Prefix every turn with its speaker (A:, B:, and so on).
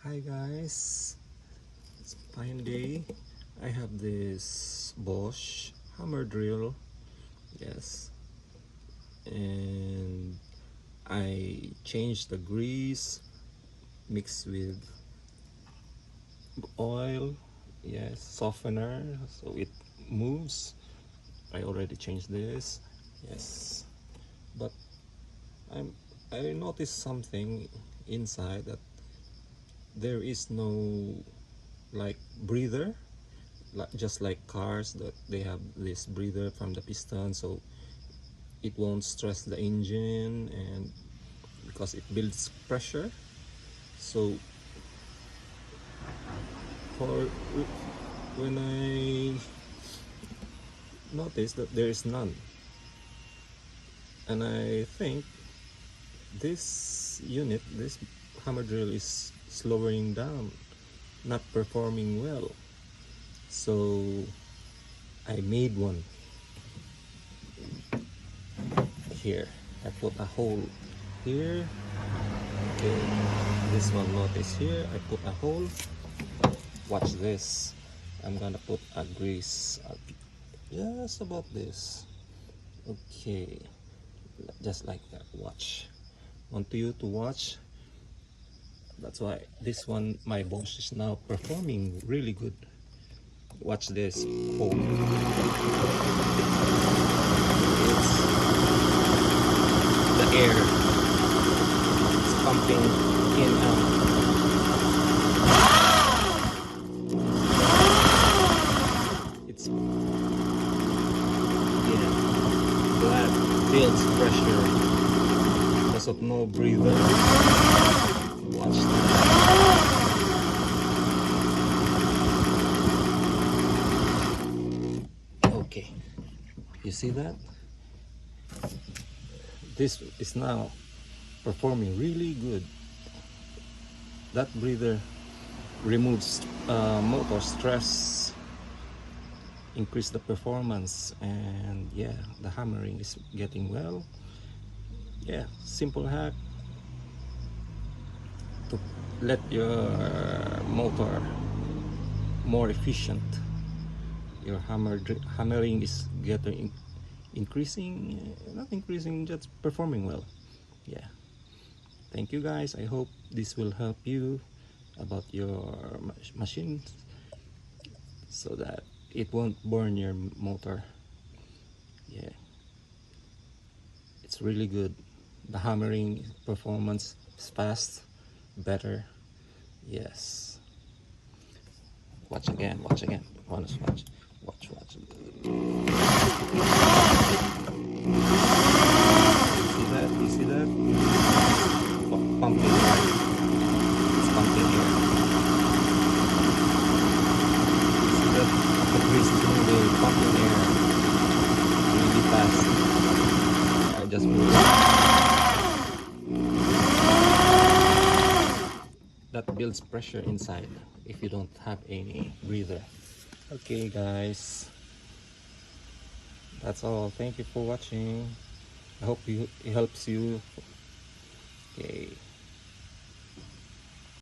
A: Hi guys, it's a fine day. I have this Bosch hammer drill, yes, and I changed the grease mixed with oil, yes, softener, so it moves. I already changed this, yes, but I'm I noticed something inside that there is no like breather, like just like cars that they have this breather from the piston, so it won't stress the engine, and because it builds pressure. So for when I noticed that there is none, and I think this hammer drill is slowing down, not performing well. So I made one here. I put a hole here. Okay, this one notice here. I put a hole. Watch this. I'm gonna put a grease just about this. Okay, just like that. Watch. Want you to watch. That's why this one, my Bosch, is now performing really good. Watch this hole. It's the air. It's pumping in out. It's, yeah, that builds pressure because of no breather. Watch that. Okay, you see that? This is now performing really good. That breather removes motor stress, increase the performance, and yeah, the hammering is getting well. Yeah, simple hack to let your motor more efficient. Your hammering is getting increasing, not increasing, just performing well. Yeah, thank you guys. I hope this will help you about your machine, so that it won't burn your motor. Yeah, it's really good. The hammering performance is fast, better. Yes, watch again, watch again. Watch, watch, watch, watch. See that? You see that? Pumping air. It's pumping air. See that? The grease is moving, pumping air really fast. I just moved. That builds pressure inside if you don't have any breather. Okay guys, that's all. Thank you for watching. I hope it helps you. Okay.